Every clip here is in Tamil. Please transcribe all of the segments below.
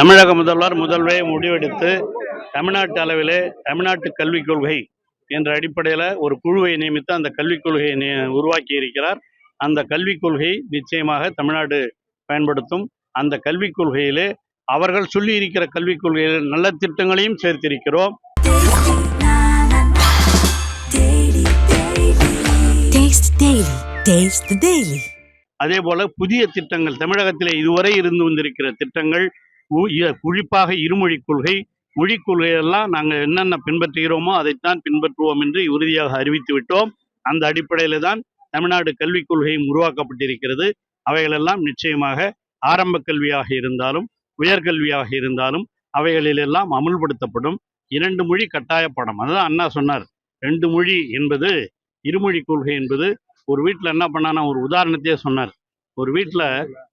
தமிழக முதல்வரே முடிவெடுத்து தமிழ்நாட்டு அளவிலே தமிழ்நாட்டு கல்விக் கொள்கை என்ற அடிப்படையில் ஒரு குழுவை நியமித்து அந்த கல்விக் கொள்கையை உருவாக்கி இருக்கிறார். அந்த கல்விக் கொள்கை நிச்சயமாக தமிழ்நாடு பயன்படுத்தும். அந்த கல்விக் கொள்கையிலே அவர்கள் சொல்லி இருக்கிற கல்விக் கொள்கையில் நல்ல திட்டங்களையும் சேர்த்திருக்கிறோம். அதே போல புதிய திட்டங்கள் தமிழகத்திலே இதுவரை இருந்து வந்திருக்கிற திட்டங்கள், குறிப்பாக இருமொழிக் கொள்கை, மொழிக் கொள்கையெல்லாம் நாங்கள் என்னென்ன பின்பற்றுகிறோமோ அதைத்தான் பின்பற்றுவோம் என்று உறுதியாக அறிவித்து விட்டோம். அந்த அடிப்படையில் தான் தமிழ்நாடு கல்விக் கொள்கையும் உருவாக்கப்பட்டிருக்கிறது. அவைகளெல்லாம் நிச்சயமாக ஆரம்ப கல்வியாக இருந்தாலும் உயர்கல்வியாக இருந்தாலும் அவைகளிலெல்லாம் அமுல்படுத்தப்படும். 2 மொழி கட்டாய பாடம். அதுதான் அண்ணா சொன்னார். 2 மொழி என்பது, இருமொழி கொள்கை என்பது. ஒரு வீட்டில் என்ன பண்ணானா, ஒரு உதாரணத்தையே சொன்னார். ஒரு வீட்டில்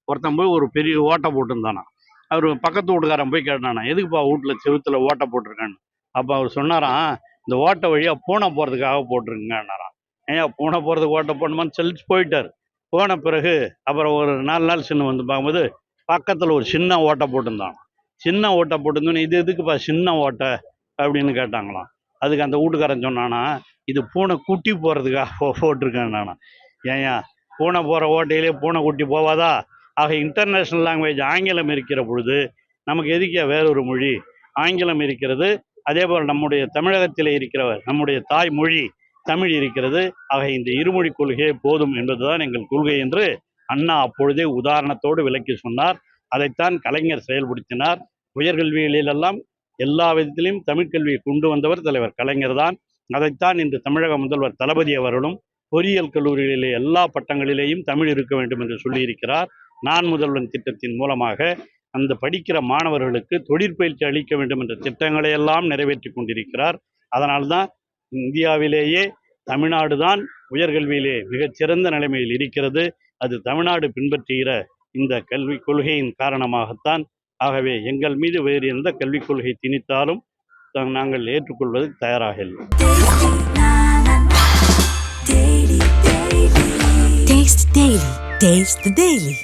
ஒருத்தன் போய் ஒரு பெரிய ஓட்டை போட்டுருந்தானா. அவர் பக்கத்து வீட்டுக்காரன் போய் கேட்டானா, எதுக்குப்பா வீட்டில் செவுத்துல ஓட்டை போட்டிருக்கான்னு. அப்போ அவர் சொன்னாராம், இந்த ஓட்டை வழியாக பூனை போகிறதுக்காக போட்டிருக்குங்கன்னாராம். ஏன் பூனை போகிறதுக்கு ஓட்டை போடணுமான்னு சொல்லிட்டு போயிட்டார். போன பிறகு அப்புறம் ஒரு 4 நாள் சின்ன வந்து பார்க்கும்போது பக்கத்தில் ஒரு சின்ன ஓட்டை போட்டிருந்தான். சின்ன ஓட்டை போட்டிருந்தோன்னு, இது எதுக்குப்பா சின்ன ஓட்டை அப்படின்னு கேட்டாங்களாம். அதுக்கு அந்த வீட்டுக்காரன் சொன்னானா, இது பூனை குட்டி போகிறதுக்காக போட்டிருக்கேன்னானா. ஏன் பூனை போகிற ஓட்டையிலே பூனை குட்டி போவாதா? ஆக இன்டர்நேஷ்னல் லாங்குவேஜ் ஆங்கிலம் இருக்கிற பொழுது நமக்கு எதுக்கியா வேறொரு மொழி? ஆங்கிலம் இருக்கிறது. அதே போல் நம்முடைய தமிழகத்தில் இருக்கிற நம்முடைய தாய்மொழி தமிழ் இருக்கிறது. ஆக இந்த இருமொழி கொள்கையே போதும் என்பதுதான் எங்கள் கொள்கை என்று அண்ணா அப்பொழுதே உதாரணத்தோடு விளக்கி சொன்னார். அதைத்தான் கலைஞர் செயல்படுத்தினார். உயர்கல்விகளிலெல்லாம் எல்லா விதத்திலையும் தமிழ்கல்வியை கொண்டு வந்தவர் தலைவர் கலைஞர் தான். அதைத்தான் இன்று தமிழக முதல்வர் தளபதி அவர்களும் பொறியியல் கல்லூரிகளிலே எல்லா பட்டங்களிலேயும் தமிழ் இருக்க வேண்டும் என்று சொல்லியிருக்கிறார். நான் முதல்வன் திட்டத்தின் மூலமாக அந்த படிக்கிற மாணவர்களுக்கு தொழிற்பயிற்சி அளிக்க வேண்டும் என்ற திட்டங்களை எல்லாம் நிறைவேற்றி கொண்டிருக்கிறார். அதனால்தான் இந்தியாவிலேயே தமிழ்நாடு தான் உயர்கல்வியிலே மிகச்சிறந்த நிலைமையில் இருக்கிறது. அது தமிழ்நாடு பின்பற்றுகிற இந்த கல்விக் கொள்கையின் காரணமாகத்தான். ஆகவே எங்கள் மீது வேறு எந்த கல்விக் கொள்கை திணித்தாலும் நாங்கள் ஏற்றுக்கொள்வதற்கு தயாராக இல்லை. Taste the Daily.